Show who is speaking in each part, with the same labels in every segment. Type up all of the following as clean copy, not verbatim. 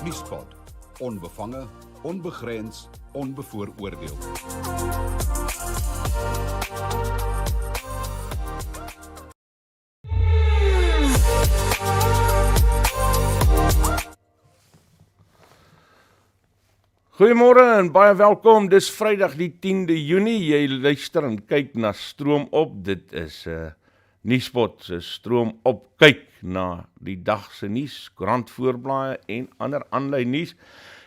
Speaker 1: Nuuspod. Onbevange, onbegrens, onbevooroordeel.
Speaker 2: Goeiemôre en baie welkom, dis Vrydag die 10de Junie, jy luister en kyk na Stroomop, dit is Nuuspod, se Stroomop kyk na die dag se nuus, koerantvoorblaaie en ander aanlyn nuus.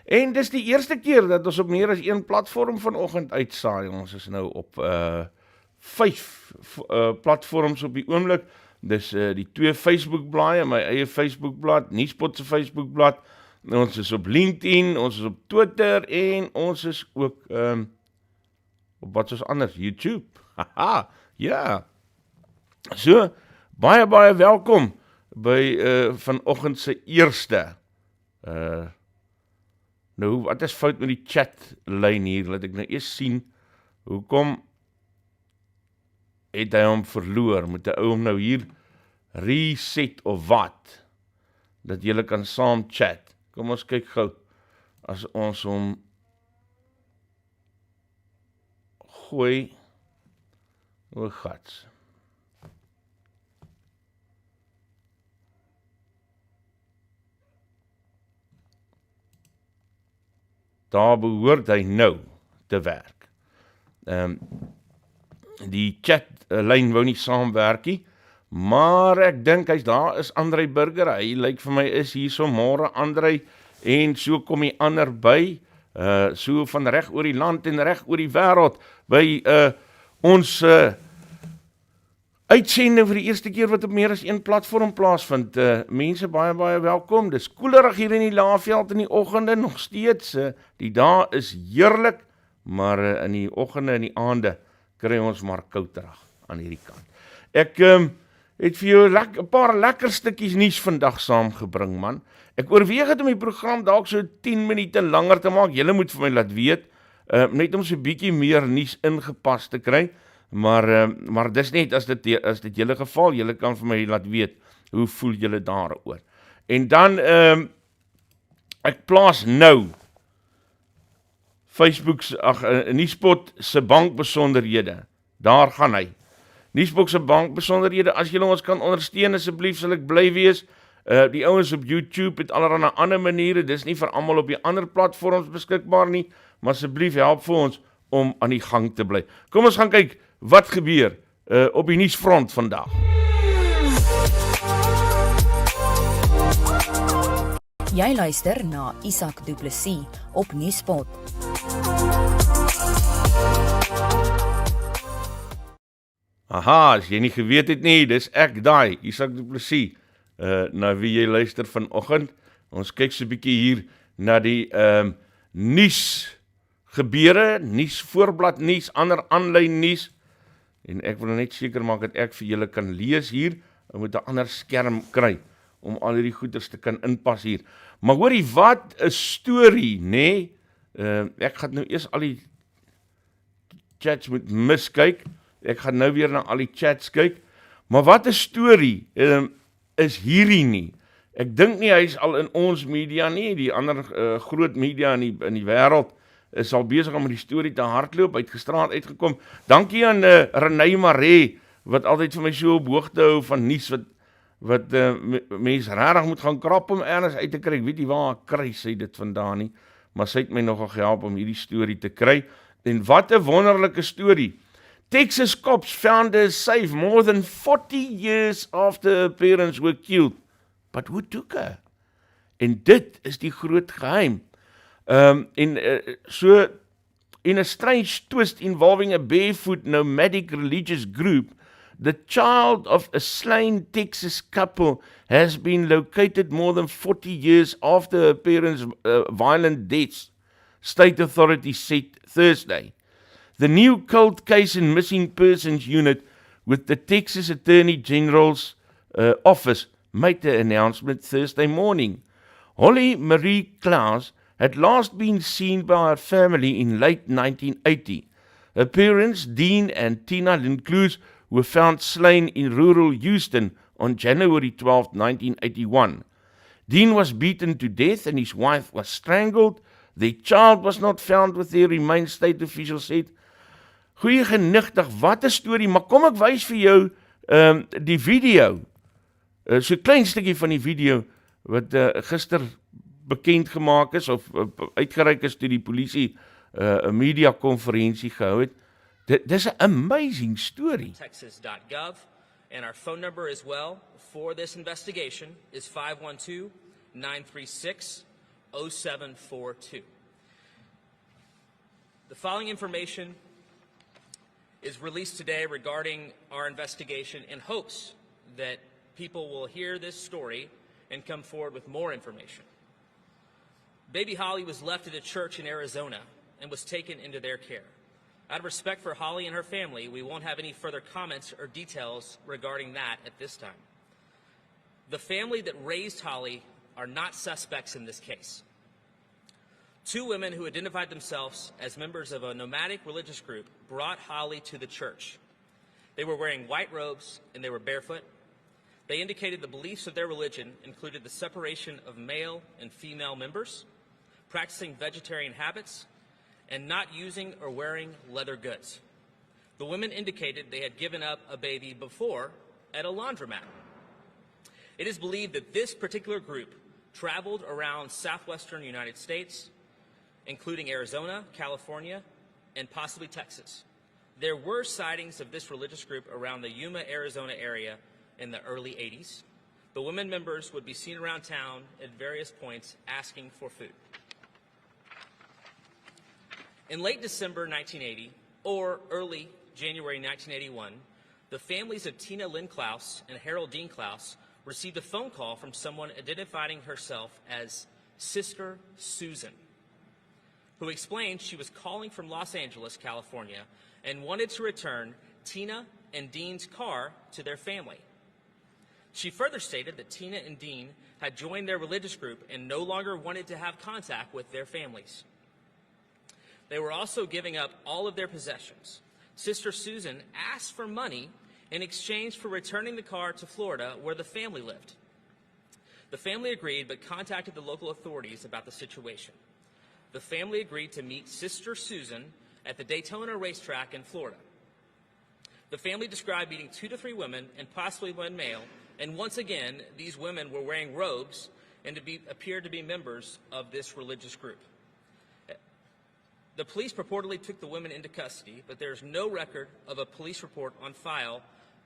Speaker 2: En dis die eerste keer dat ons op meer as een platform vanoggend uitsaai, ons is nou op 5 platforms op die oomblik, dis die 2 Facebook-blaaie, my eie Facebook-blad, Nuuspod se Facebook-blad, ons is op LinkedIn, ons is op Twitter en ons is ook op wat soos anders, YouTube. Haha, ja. So, baie welkom by vanoggend se eerste. Nou, wat is fout met die chatlyn hier? Laat ek nou eers sien, hoekom het hy hom verloor? Moet die ou hom nou hier reset of wat? Dat julle kan saam chat. Kom ons kyk gou, as ons hom gooi, o gats. Daar behoort hy nou te werk. Die chatlyn wou nie saamwerk nie, maar ek dink hy's daar is André Burger, hy lyk vir my is hier so môre André, en so kom die ander by, so van reg oor die land en reg oor die wêreld, by ons uitsending vir die eerste keer wat op meer as een platform plaasvind. Mense baie welkom, dis koelerig hier in die Laagveld in die oggende, nog steeds, die dae is heerlik, maar in die oggende en die aande, kry ons maar kouterig aan hierdie kant. Ek het vir jou 'n paar lekker stukkies nuus vandag saamgebring, man. Ek oorweeg het om die program dalk so 10 minute langer te maak, julle moet vir my laat weet, net om so 'n bietjie meer nuus ingepas te kry, maar dis net as dit julle geval, julle kan vir my laat weet, hoe voel julle daaroor. En dan, ek plaas nou, Facebook, Nuuspod se bankbesonderhede, daar gaan hy. Nuuspod se bankbesonderhede, as julle ons kan ondersteun, asseblief sal ek bly wees. Die ouens op YouTube het allerlei ander maniere, dis nie vir almal op die ander platforms beskikbaar nie, maar asseblief help vir ons om aan die gang te bly. Kom ons gaan kyk wat gebeur op die nuusfront vandag.
Speaker 3: Jy luister na Isak Du Plessis op Nuuspod.
Speaker 2: Aha, as jy nie geweet het nie, dis ek daai, Isak Du Plessis, na wie jy luister vanoggend. Ons kyk so 'n bietjie hier na die nuus gebeure, nuus voorblad nuus, ander aanlyn nuus, en ek wil net seker maak dat ek vir julle kan lees hier, en moet 'n ander skerm kry, om al hierdie goeders te kan inpas hier. Maar hoorie, wat 'n storie, nê? Ek gaan nou eers al die chats moet miskyk, ek gaan nou weer na al die chats kyk, maar wat 'n storie is hierdie nie. Ek dink nie hy is al in ons media nie, die ander groot media in die wêreld is al besig om die storie te hardloop, hy het gisteraand uitgekom. Dankie aan Renée Maree, wat altyd vir my so op hoogte hou van nuus, wat mense regtig moet gaan krap om ergens uit te kry. Ek weet nie waar kry sy dit vandaan nie, maar sy het my nogal gehelp om hierdie storie te kry. En wat 'n wonderlike storie. Texas cops found her safe more than 40 years after her parents were killed. But who took her? En dit is die groot geheim. So, in a strange twist involving a barefoot nomadic religious group, the child of a slain Texas couple has been located more than 40 years after her parents' violent deaths, state authorities said Thursday. The new cold case and missing persons unit with the Texas Attorney General's office made the announcement Thursday morning. Holly Marie Klaus had last been seen by her family in late 1980. Her parents, Dean and Tina Lincluse, were found slain in rural Houston on January 12, 1981. Dean was beaten to death and his wife was strangled. Their child was not found with their remains, state officials said. Goeie genigtig, wat 'n storie, maar kom ek wys vir jou die video. So 'n klein stukkie van die video wat gister bekend gemaak is of uitgereik is toe die polisie 'n media konferensie gehou het. Dis 'n amazing story.
Speaker 4: Texas.gov and our phone number as well for this investigation is 512-936-0742. The following information is released today regarding our investigation in hopes that people will hear this story and come forward with more information. Baby Holly was left at a church in Arizona and was taken into their care. Out of respect for Holly and her family, we won't have any further comments or details regarding that at this time. The family that raised Holly are not suspects in this case. Two women who identified themselves as members of a nomadic religious group brought Holly to the church. They were wearing white robes and they were barefoot. They indicated the beliefs of their religion included the separation of male and female members, practicing vegetarian habits, and not using or wearing leather goods. The women indicated they had given up a baby before at a laundromat. It is believed that this particular group traveled around southwestern United States, including Arizona, California, and possibly Texas. There were sightings of this religious group around the Yuma, Arizona area in the early 80s. The women members would be seen around town at various points asking for food. In late December 1980 or early January 1981, the families of Tina Lynn Klaus and Harold Dean Klaus received a phone call from someone identifying herself as Sister Susan, who explained she was calling from Los Angeles, California, and wanted to return Tina and Dean's car to their family. She further stated that Tina and Dean had joined their religious group and no longer wanted to have contact with their families. They were also giving up all of their possessions. Sister Susan asked for money in exchange for returning the car to Florida where the family lived. The family agreed but contacted the local authorities about the situation. The family agreed to meet Sister Susan at the Daytona racetrack in Florida. The family described meeting 2 to 3 women and possibly one male, and once again, these women were wearing robes and appeared to be members of this religious group. The police purportedly took the women into custody, but there is no record of a police report on file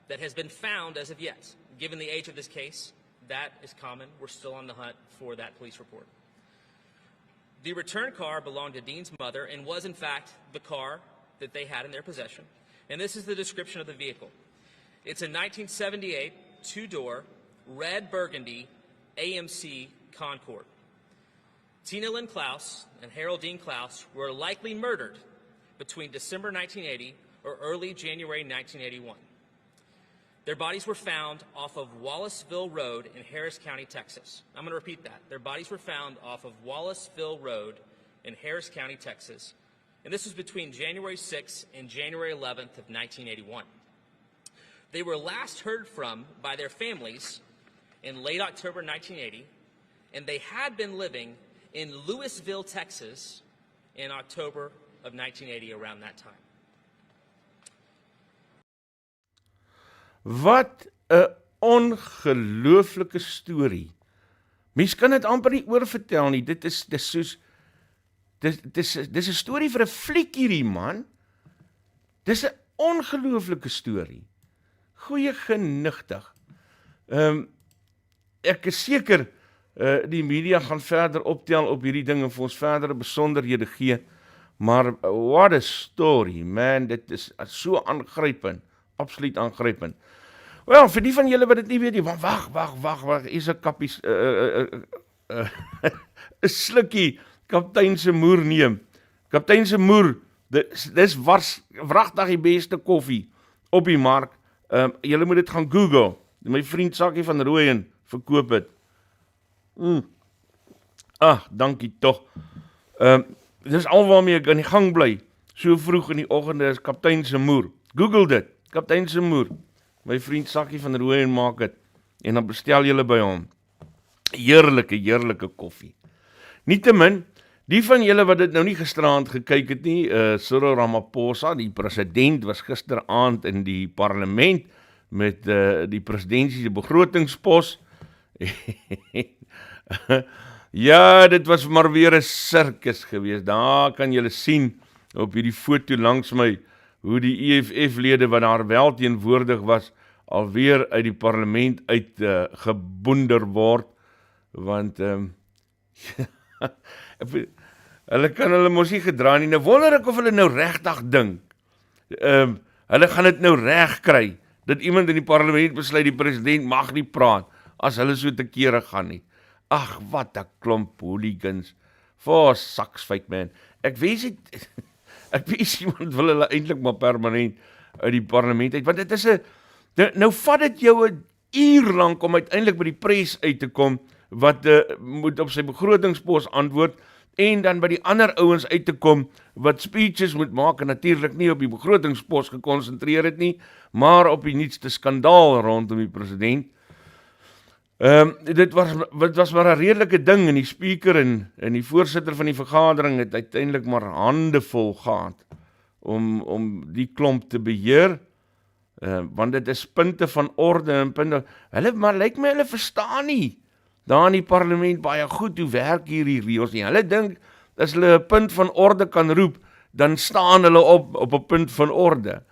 Speaker 4: that has been found as of yet. Given the age of this case, that is common. We're still on the hunt for that police report. The return car belonged to Dean's mother and was, in fact, the car that they had in their possession. And this is the description of the vehicle. It's a 1978 two-door red burgundy AMC Concorde. Tina Lynn Klaus and Harold Dean Klaus were likely murdered between December 1980 or early January 1981. Their bodies were found off of Wallaceville Road in Harris County, Texas. I'm going to repeat that. Their bodies were found off of Wallaceville Road in Harris County, Texas. And this was between January 6th and January 11th of 1981. They were last heard from by their families in late October 1980, and they had been living in Lewisville, Texas in October of 1980 around that time.
Speaker 2: Wat 'n ongelooflike storie. Mens kan dit amper nie oorvertel nie. Dit is soos dis 'n storie vir 'n fliek hierdie man. Dis 'n ongelooflike storie. Goeie genigtig. Ek is seker die media gaan verder optel op hierdie ding en vir ons verdere besonderhede gee. Maar what a story, man. Dit is so aangrypend. Absoluut aangrypend. Wel, vir die van julle wat dit nie weet nie, wag, hier is 'n kappies 'n slukkie kaptein se moer neem. Kaptein se moer, dis wragtig die beste koffie op die mark. Julle moet dit gaan Google. My vriend Sakkie van Rooyen verkoop het. Dankie tog. Dis al waarmee ek aan die gang bly. So vroeg in die oggende is kaptein se moer. Google dit. Kaptein se moer. My vriend Sakkie van Rooyen maak het. En dan bestel julle by hom. Heerlike koffie. Nietemin, die van julle wat dit nou nie gisteraand gekyk het nie, Cyril Ramaphosa, die president, was gisteraand in die parlement met die presidentiese begrotingspos. Ja, dit was maar weer 'n sirkus geweest. Daar kan julle sien op hierdie foto langs my hoe die EFF-lede wat daar wel teenwoordig was, alweer uit die parlement uit geboender word, want hulle kan hulle mos nie gedra nie. Nou wonder ek of hulle nou regtig dink, hulle gaan dit nou reg kry, dat iemand in die parlement besluit die president mag nie praat, as hulle so te kere gaan nie. Ag, wat 'n klomp hooligans, for sucks fake man. Ek wens iemand wil hulle eintlik maar permanent uit die parlement uit, want dit is nou vat dit jou 'n uur lank om uiteindelik by die pres uit te kom, wat moet op sy begrotingspos antwoord, en dan by die ander ouens uit te kom, wat speeches moet maak, en natuurlik nie op die begrotingspos gekonsentreer het nie, maar op die nuutste skandaal rondom die president. Dit was maar 'n redelike ding, en die speaker en die voorsitter van die vergadering het uiteindelik maar hande vol gehad om die klomp te beheer, want dit is punte van orde en punte, maar lyk my hulle verstaan nie, daar in die parlement baie goed hoe werk hierdie reëls nie. Hulle dink, as hulle 'n punt van orde kan roep, dan staan hulle op 'n punt van orde.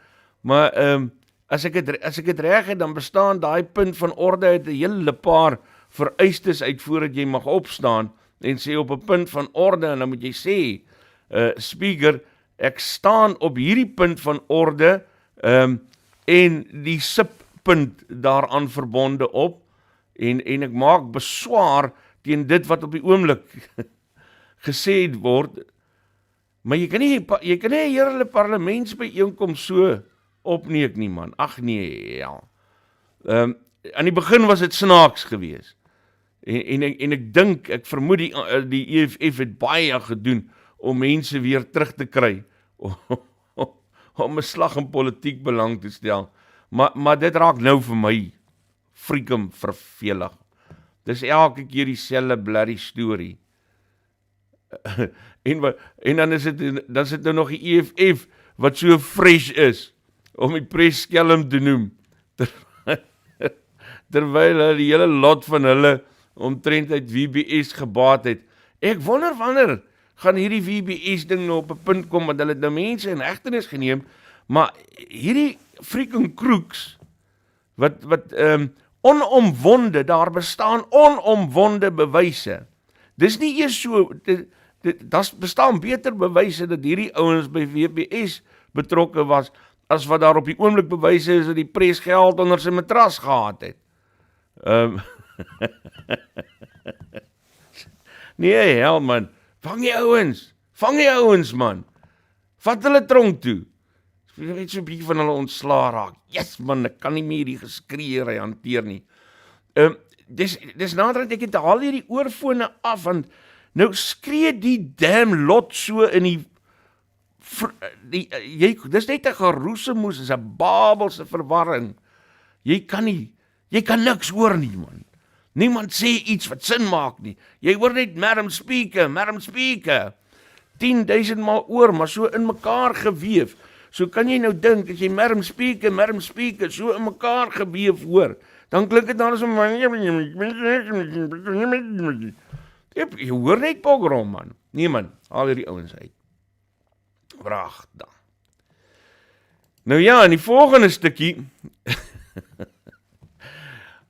Speaker 2: Maar as ek het reg het, dan bestaan daai punt van orde uit 'n hele paar vereistes uit voordat jy mag opstaan en sê op 'n punt van orde, en dan moet jy sê, speaker, ek staan op hierdie punt van orde, en die subpunt daaraan verbonde op, en ek maak beswaar teen dit wat op die oomblik gesê word, maar jy kan nie 'n hele parlementsbyeenkoms so opneek nie, man. Ag nee, ja. Aan die begin was dit snaaks geweest, en ek vermoed die EFF het baie gedoen om mense weer terug te kry, om 'n slag in politiek belang te stel, maar dit raak nou vir my freakum vervelig. Dis elke keer dieselfde blerrie storie. En dan is dit nou nog die EFF wat so fresh is om die pres skelm te noem, terwyl die hele lot van hulle omtrent uit VBS gebaat het. Ek wonder wanneer gaan hierdie VBS ding nou op 'n punt kom, want hulle het nou mense in hegtenis geneem, maar hierdie freaking kroeks, wat onomwonde, daar bestaan onomwonde bewyse. Dis nie eers so, daar bestaan beter bewyse dat hierdie ouens by VBS betrokke was, as wat daar op die oomblik bewyse is dat die pres geld onder sy matras gehad het. Nee, hel man, vang die ouens man, vat hulle tronk toe. Ek weet so 'n bietjie van hulle ontslaa raak. Yes man, ek kan nie meer die geskreeery hanteer nie. Dis naderhand ek het haal hierdie oorfone af, want nou skree die damn lot so in dis net 'n geroesemoes, is 'n babelse verwarring. Jy kan niks hoor nie, man. Niemand sê iets wat sin maak nie. Jy hoor net Madam Speaker. 10,000 maal oor, maar so in mekaar geweef. So kan jy nou dink, as jy Madam Speaker, so in mekaar geweef hoor, dan klink dit dan as jy hoor net pogrom, man. Nee, man, haal hierdie ouens uit. Wragtig. Nou ja, in die volgende stukkie,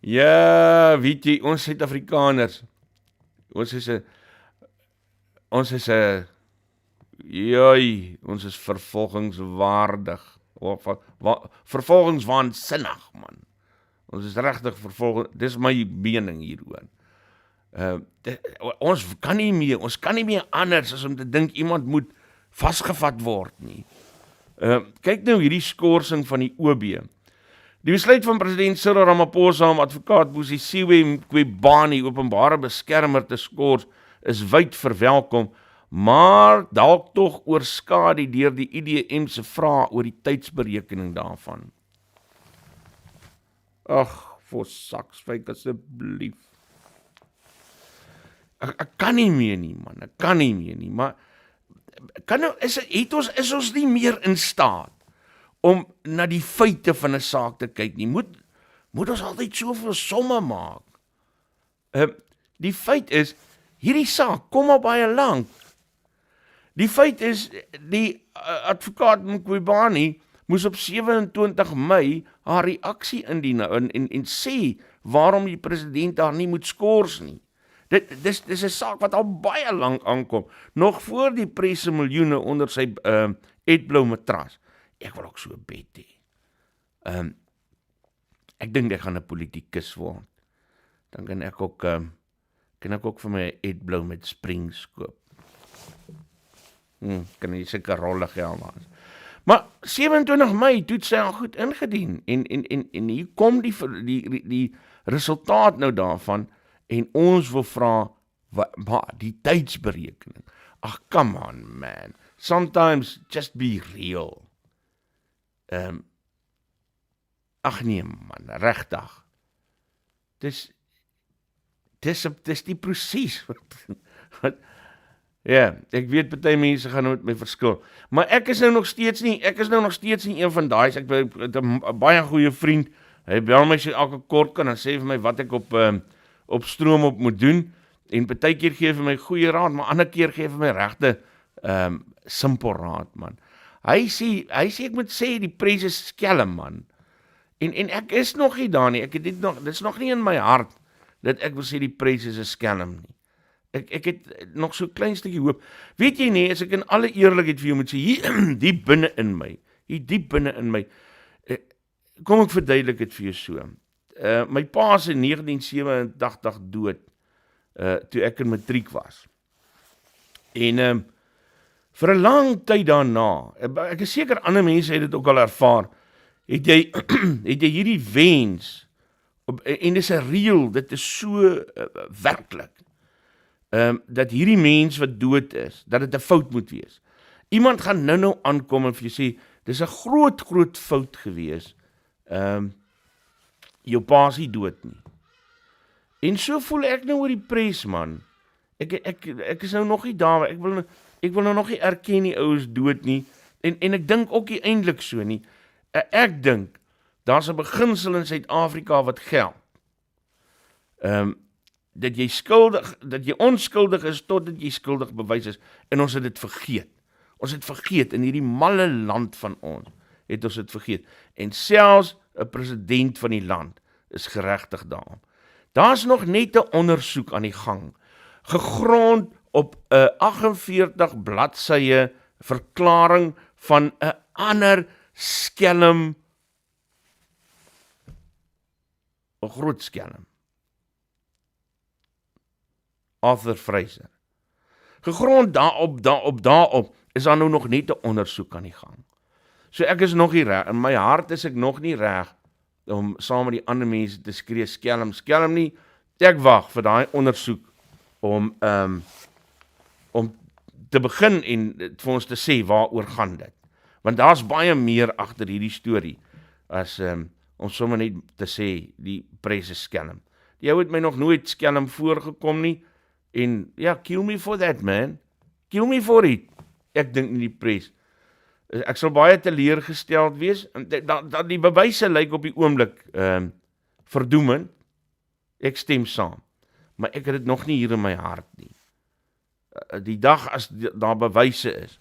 Speaker 2: ja, weet jy, ons Suid-Afrikaners, ons is vervolgingswaardig, vervolgingswaansinnig, man. Ons is regtig dis my mening hieroor. Ons kan nie meer anders as om te dink iemand moet vasgevat word nie. Kyk nou hierdie skorsing van die OB. Die besluit van president Cyril Ramaphosa om advokaat Busisiwe Mqwebane, openbare beskermer, te skors is wyd verwelkom, maar dalk tog oorskadu deur die IDM se vrae oor die tydsberekening daarvan. Ag, for saks, fyk asseblief. Ek kan nie meer nie, man, ek kan nie meer nie, maar is ons nie meer in staat om na die feite van 'n saak te kyk nie, moet ons altyd soveel somme maak. Die feit is, hierdie saak kom al baie lank. Die feit is, die advokaat Mqwebani moes op 27 Mei haar reaksie indien en sê waarom die president daar nie moet skors nie. Dis 'n saak wat al baie lank aankom, nog voor die presse miljoene onder sy Edblou matras. Ek wil ook so 'n bed hê. Ek dink ek gaan 'n politikus word. Dan kan ek ook vir my Edblou met springs koop. Kan jy sulke rolle geld maak. Maar 27 Mei toe sy al goed ingedien en hier kom die resultaat nou daarvan en ons wil vra die tydsberekening. Ag, come on man. Sometimes just be real. Ag nee man, regtig. Dis die proses wat ja, ek weet party mense gaan met my verskil. Maar ek is nou nog steeds nie een van daai. Ek het 'n baie goeie vriend. Hy bel my so elke kort kan en sê vir my wat ek op Stroomop moet doen. En partykeer gee vir my goeie raad, maar ander keer gee vir my regte simpel raad, man. Hy sê ek moet sê die pres is skelm, man. En ek is nog nie daar nie. Dis nog nie in my hart dat ek wil sê die pres is 'n skelm nie. Ek het nog so 'n klein stukkie hoop. Weet jy nie, as ek in alle eerlikheid vir jou moet sê, hier diep binne in my, kom ek verduidelik dit vir jou so. My pa is in 1987 dood, toe ek in matriek was. En vir 'n lang tyd daarna, ek is seker ander mense het dit ook al ervaar, het jy hierdie wens, en dit is 'n reël, dit is so werklik, dat hierdie mens wat dood is, dat dit 'n fout moet wees. Iemand gaan nou aankom en vir jou sê, dis 'n groot fout gewees, jou pa is nie dood nie. En so voel ek nou oor die pres, man. Ek is nou nog nie daar, ek wil nou nog nie erken die ou is dood nie, en ek dink ook nie eintlik so nie. Ek dink, daar's 'n beginsel in Suid-Afrika wat geld. Dat jy onskuldig is totdat jy skuldig bewys is, en ons het dit vergeet. Ons het vergeet, in hierdie malle land van ons, het ons dit vergeet. En selfs 'n president van die land is geregtig daarom. Daar's nog net 'n ondersoek aan die gang, gegrond op 'n 48 bladsye verklaring van 'n ander skelm, 'n groot skelm, Arthur Fraser. Gegrond daarop is daar nou nog net 'n ondersoek aan die gang. So ek is nog nie reg, in my hart is ek nog nie reg om saam met die ander mense te skree skelm nie. Ek wag vir daai ondersoek om te begin en vir ons te sê waaroor gaan dit. Want daar's baie meer agter hierdie storie as om sommer net te sê die pres is skelm. Die ou het my nog nooit skelm voorgekom nie. En ja, kill me for that, man. Kill me for it. Ek dink nie die pres. Ek sal baie teleurgesteld wees. Die bewyse lyk op die oomblik verdoemend. Ek stem saam. Maar ek het dit nog nie hier in my hart nie. Die dag as daar bewyse is,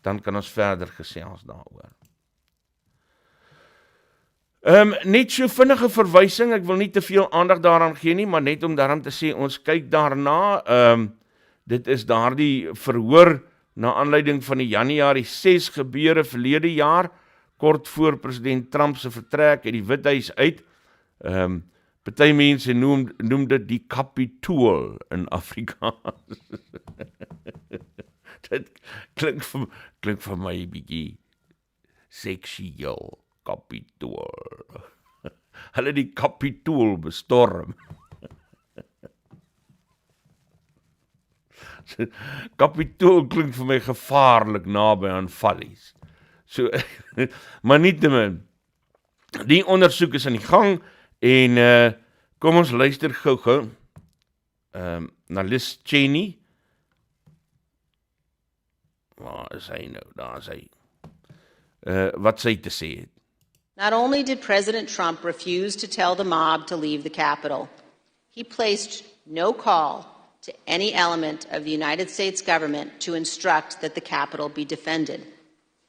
Speaker 2: dan kan ons verder gesels daaroor. Net so vinnige verwysing, ek wil nie te veel aandag daaraan gee nie, maar net om daarom te sê, ons kyk daarna, dit is daardie verhoor na aanleiding van die Januarie 6 gebeure verlede jaar, kort voor president Trump se vertrek uit die Withuis uit. Party mense noem dit die Kapitool in Afrikaans. Dit klink vir my 'n bietjie seksueel. Kapitool. Hulle die Kapitool bestorm. Kapitool klink vir my gevaarlik naby aan vallies. So, maar nietemin, die ondersoek is aan die gang, en kom ons luister gou-gou na Liz Cheney. Waar is hy nou? Daar is hy. Wat sy te sê het.
Speaker 5: Not only did President Trump refuse to tell the mob to leave the Capitol, he placed no call to any element of the United States government to instruct that the Capitol be defended.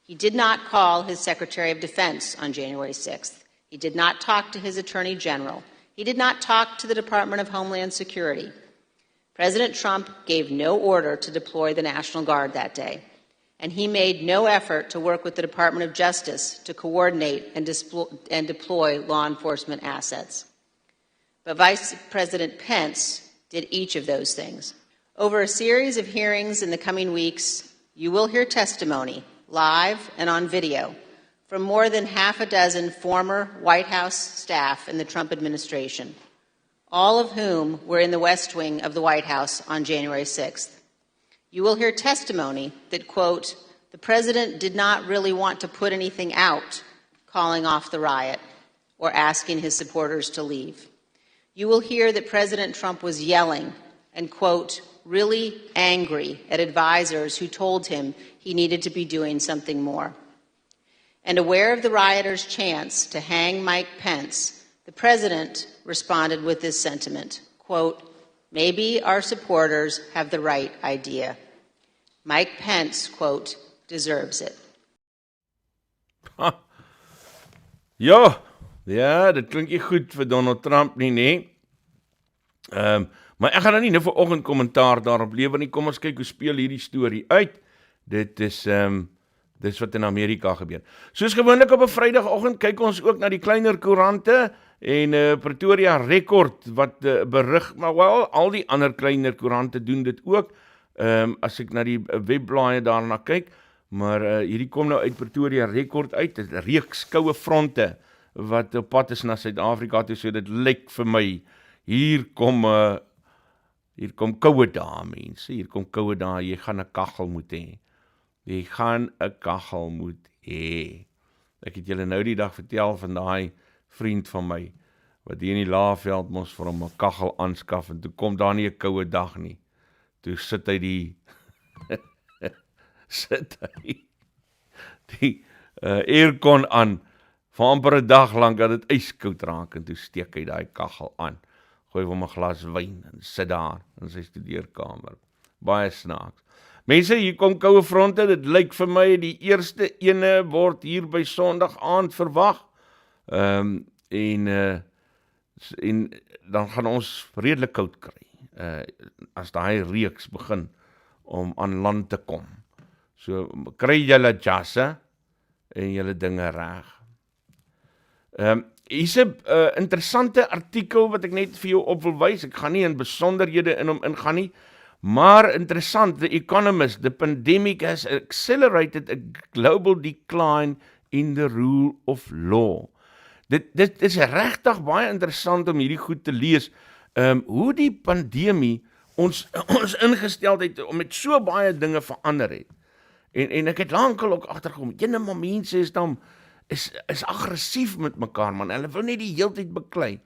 Speaker 5: He did not call his Secretary of Defense on January 6th. He did not talk to his Attorney General. He did not talk to the Department of Homeland Security. President Trump gave no order to deploy the National Guard that day, and he made no effort to work with the Department of Justice to coordinate and deploy law enforcement assets. But Vice President Pence did each of those things. Over a series of hearings in the coming weeks, you will hear testimony, live and on video, from more than half a dozen former White House staff in the Trump administration, all of whom were in the West Wing of the White House on January 6th. You will hear testimony that, quote, the president did not really want to put anything out calling off the riot or asking his supporters to leave. You will hear that President Trump was yelling and, quote, really angry at advisors who told him he needed to be doing something more. And aware of the rioters' chance to hang Mike Pence, the president responded with this sentiment, quote, maybe our supporters have the right idea. Mike Pence, quote, deserves it.
Speaker 2: Ja, dit klink nie goed vir Donald Trump nie. Maar ek gaan nou nie nou vanoggend kommentaar daarop lewer nie. Kom ons kyk hoe speel hierdie storie uit. Dit is wat in Amerika gebeur. Soos gewoonlik op 'n Vrydagoggend kyk ons ook na die kleiner koerante en Pretoria Record wat berig, maar wel al die ander kleiner koerante doen dit ook. As ek na die webblaaie daarna kyk, maar hierdie kom nou uit Pretoria Record uit, 'n reeks koue fronte wat op pad is na Suid-Afrika toe, so dit lyk vir my, hier kom koue dae, mense, hier kom koue dae, jy gaan 'n kaggel moet hê. Jy gaan 'n kaggel moet hê. Ek het julle nou die dag vertel van daai vriend van my, wat hier in die Laagveld mos vir hom 'n kaggel aanskaf, en toe kom daar nie 'n koue dag nie. Toe sit hy die aircon aan, vir amper 'n dag lank dat dit ijskoud raak, en toe steek hy daai kaggel aan, gooi hom 'n glas wyn, en sit daar in sy studeerkamer. Baie snaaks. Mense, hier kom koue fronte, dit lyk vir my, die eerste ene word hier by Sondag aand verwag, en dan gaan ons redelik koud kry, as daai reeks begin om aan land te kom. So, kry julle jasse en julle dinge reg. Hier's 'n interessante artikel wat ek net vir jou op wil wys. Ek gaan nie in besonderhede in hom ingaan nie, maar interessant, The Economist, the pandemic has accelerated a global decline in the rule of law. Dit is regtig baie interessant om hierdie goed te lees, hoe die pandemie ons ingesteldheid om met so baie dinge verander het. En ek het lankal ook agtergekom, maar mense is aggressief met mekaar, man. Hulle wil net die heeltyd beklei.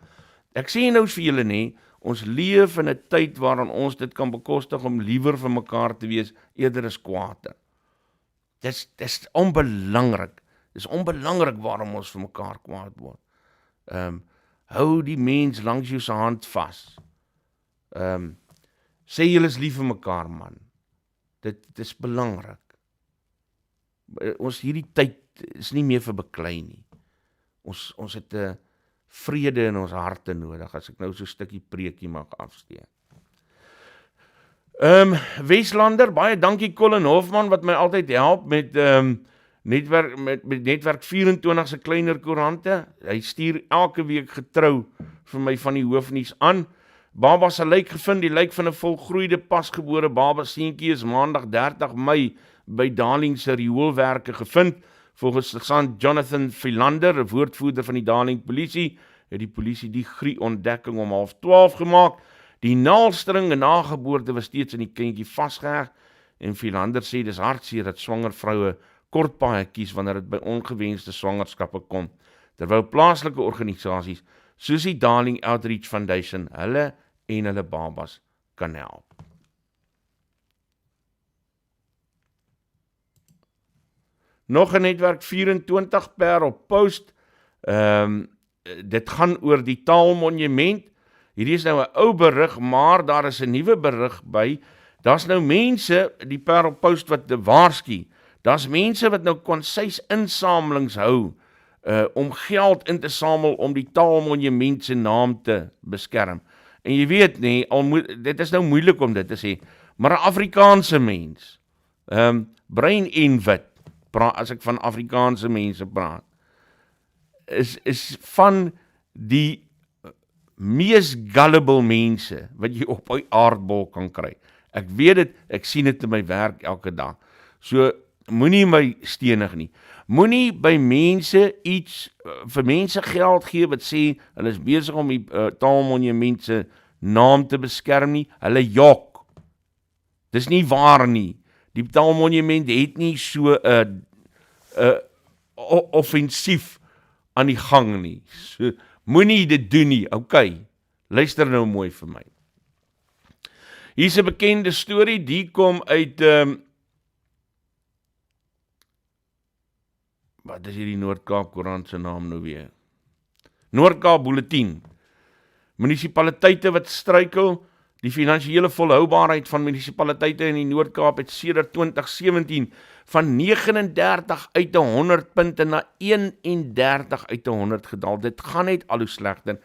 Speaker 2: Ek sê nou vir julle nie, ons leef in 'n tyd waarin ons dit kan bekostig om liewer vir mekaar te wees, eerder as kwaader. Dis onbelangrik. Dis onbelangrik waarom ons vir mekaar kwaad word. Hou die mens langs jou se hand vas. Sê julle is lief vir mekaar, man. Dit is belangrik. Ons hierdie tyd is nie meer vir beklei nie. Ons het 'n vrede in ons harte nodig, as ek nou so 'n stukkie preekie mag afsteek. Weslander, baie dankie Colin Hofman, wat my altyd help met Netwerk 24 se kleiner koerante. Hy stuur elke week getrou vir my van die hoofnuus aan. Baba se lijk gevind, die lijk van 'n volgroeide pasgebore baba seentjie is maandag 30 Mei by Darling se rioolwerke gevind. Volgens sergeant Jonathan Philander, 'n woordvoerder van die Darling polisie, het die polisie die ontdekking om 11:30 gemaak. Die naalstring en nageboorte was steeds in die kindjie vasgeheg, en Philander sê dis hartseer dat swanger vroue kort paaie kies wanneer dit by ongewenste swangerskappe kom, terwyl plaaslike organisasies soos die Darling Outreach Foundation hulle en hulle babas kan help. Nog 'n netwerk 24 per op post, dit gaan oor die taalmonument. Hierdie is nou 'n ou berig, maar daar is 'n nuwe berig by. Daar's nou mense, die per op post wat waarsku, daar's mense wat nou konseis insamelings hou, om geld in te samel om die taalmonument se naam te beskerm. En jy weet nie, dit is nou moeilik om dit te sê, maar 'n Afrikaanse mens, bruin en wit, as ek van Afrikaanse mense praat, is van die mees gullible mense wat jy op die aardbol kan kry. Ek weet dit, ek sien dit in my werk elke dag. So, moenie my stenig nie. Moenie by mense vir mense geld gee wat sê, hulle is besig om die taalmonument se naam te beskerm nie, hulle jok. Dis nie waar nie. Die taalmonument het nie so offensief aan die gang nie. So, moenie dit doen nie, okay. Luister nou mooi vir my. Hier is 'n bekende storie, die kom uit, wat is hierdie Noord-Kaap Koerant se naam nou weer? Noord-Kaap Bulletin. Munisipaliteite wat struikel, die finansiële volhoubaarheid van munisipaliteite in die Noord-Kaap het sedert 2017 van 39 uit 100 punte na 31 uit 100 gedaal. Dit gaan net al hoe slegter.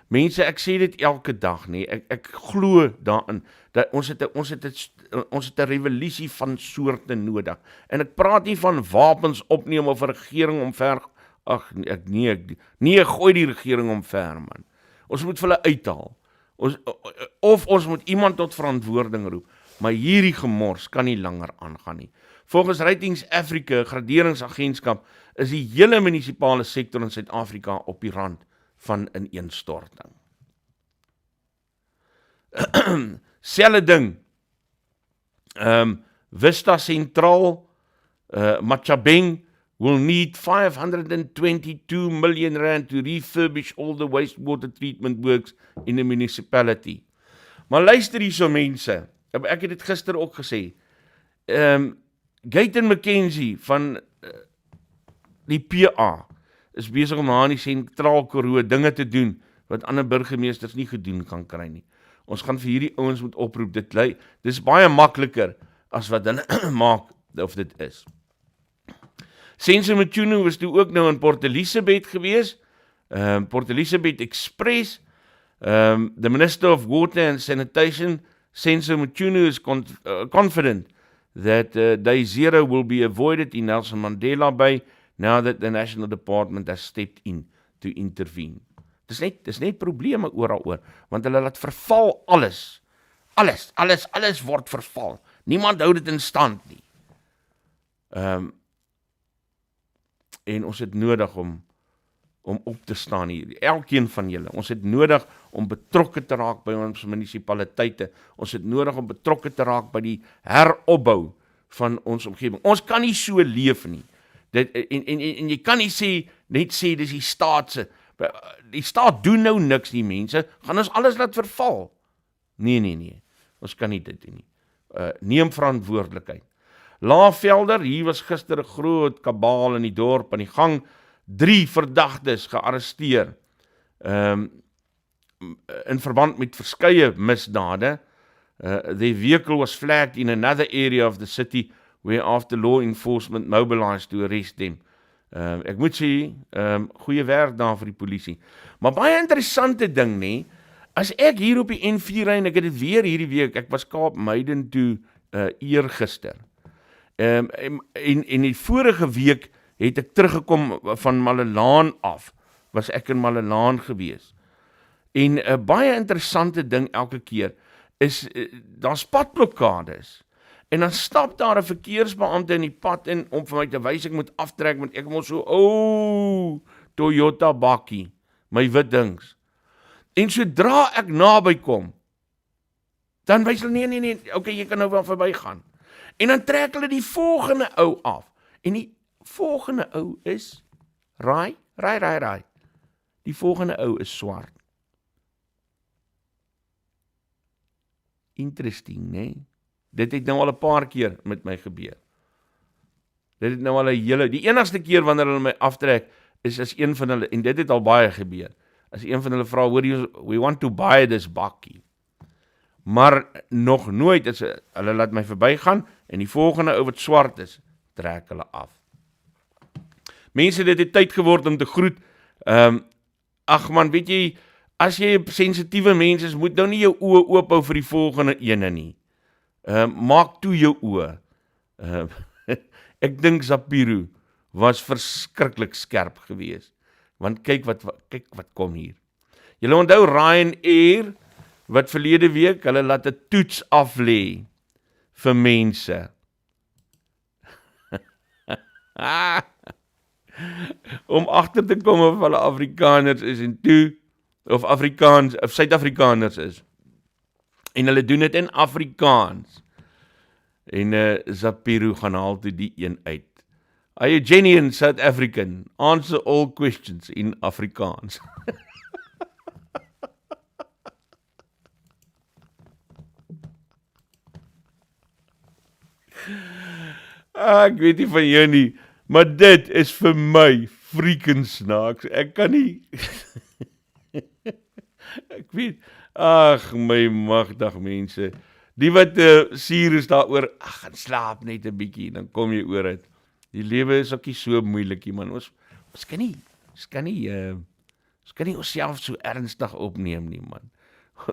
Speaker 2: Mense, ek sê dit elke dag, nee, ek glo daarin, dat ons het 'n revolusie van soorte nodig, en ek praat nie van wapens opneem of 'n regering omver, gooi die regering omver, man. Ons moet vir hulle uithaal, of ons moet iemand tot verantwoording roep, maar hierdie gemors kan nie langer aangaan nie. Volgens Ratings Africa, graderingsagentskap, is die hele munisipale sektor in Suid-Afrika op die rand van ineenstorting. Selfde ding, Vista Central, Machabeng will need 522 million rand to refurbish all the wastewater treatment works in the municipality. Maar luister hierso mense, ek het dit gister ook gesê, Gayton McKenzie van die PA is besig om aan die sentraal Karoo dinge te doen wat ander burgemeesters nie gedoen kan kry nie. Ons gaan vir hierdie ouens moet oproep, dit is baie makliker as wat hulle maak of dit is. Senzo Mchunu was toe ook nou in Port Elizabeth gewees, Port Elizabeth Express, the Minister of Water and Sanitation, Senzo Mchunu is confident that day zero will be avoided in Nelson Mandela Bay now that the National Department has stepped in to intervene. Dis net probleme oor, want hulle laat verval alles word verval. Niemand hou dit in stand nie. En ons het nodig om op te staan hier, elkeen van julle. Ons het nodig om betrokke te raak by ons munisipaliteite. Ons het nodig om betrokke te raak by die heropbou van ons omgewing. Ons kan nie so leef nie. En jy kan nie net sê dis die staat se. Die staat doen nou niks nie, mense. Gaan ons alles laat verval? Nee. Ons kan nie dit doen nie. Neem verantwoordelikheid. Laafvelder, hier was gister 'n groot kabaal in die dorp aan die gang. 3 verdagtes gearresteer in verband met verskeie misdade. Their vehicle was flagged in another area of the city where after law enforcement mobilized to arrest them. Ek moet sê, goeie werk daar vir die polisie. Maar baie interessante ding, nee, as ek hier op die N4 ry, en ek het dit weer hierdie week, ek was Kaapmeiden toe eergister. En die vorige week het ek teruggekom van Malelaan af, was ek in Malelaan gewees. En 'n baie interessante ding elke keer, is, daar's padblokkades, en dan stap daar 'n verkeersbeampte in die pad in, om vir my te wys ek moet aftrek, want ek het mos so, Toyota bakkie, my wit dings. En sodra ek naby kom, dan wys hulle, nee, okay, jy kan nou wel verby gaan. En dan trek hulle die volgende ou af. En die volgende ou is, raai. Die volgende ou is swart. Interesting, né? Dit het nou al 'n paar keer met my gebeur. Dit het nou al 'n hele, die enigste keer wanneer hulle my aftrek, is as een van hulle, en dit het al baie gebeur, as een van hulle vra, we want to buy this bakkie. Maar nog nooit, as hulle laat my verbygaan, en die volgende ou wat swart is, trek hulle af. Mense, dit het tyd geword om te groet. Ag man, weet jy, as jy 'n sensitiewe mens is, moet nou nie jou oë oophou vir die volgende ene nie. Maak toe jou oë. Ek dink Zapiro was verskriklik skerp geweest. Want kyk wat kom hier. Julle onthou Ryanair, wat verlede week, hulle laat 'n toets aflê vir mense. Om agter te kom of hulle Afrikaners is en toe, of Suid-Afrikaners is. En hulle doen dit in Afrikaans. En Zapiro gaan haal toe die een uit. Are you genuine South African? Answer all questions in Afrikaans. Ek weet nie van jou nie, maar dit is vir my freaking snaaks. Ek kan nie... Ek weet, ag my magtig mense, die wat suur is daaroor, gaan slaap net 'n bietjie, dan kom jy oor dit. Die lewe is ook nie so moeilikie man, ons kan nie onsself so ernstig opneem nie man.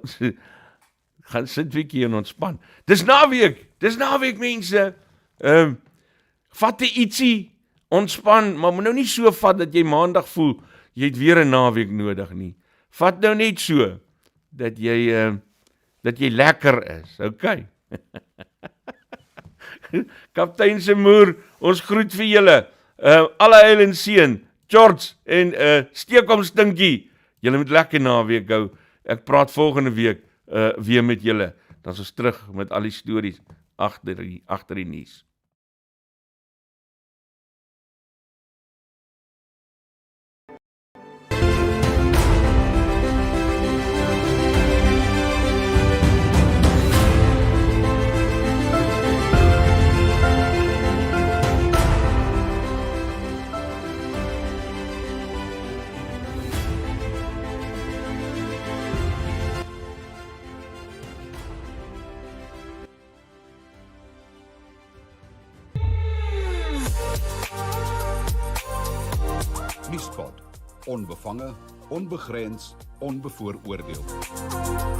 Speaker 2: Ons gaan sit bietjie en ontspan. Dis naweek mense, vat 'n ietsie, ontspan, maar moet nou nie so vat dat jy maandag voel, jy het weer 'n naweek nodig nie. Vat nou net so, dat jy lekker is, okay? Kaptein se moer, ons groet vir julle, alle heil en seën, George en steek hom stinkie, julle moet lekker naweek hou, ek praat volgende week weer met julle, dan is ons terug met al die stories agter die nuus.
Speaker 1: Nuuspod. Onbevange, onbegrens, onbevooroordeel.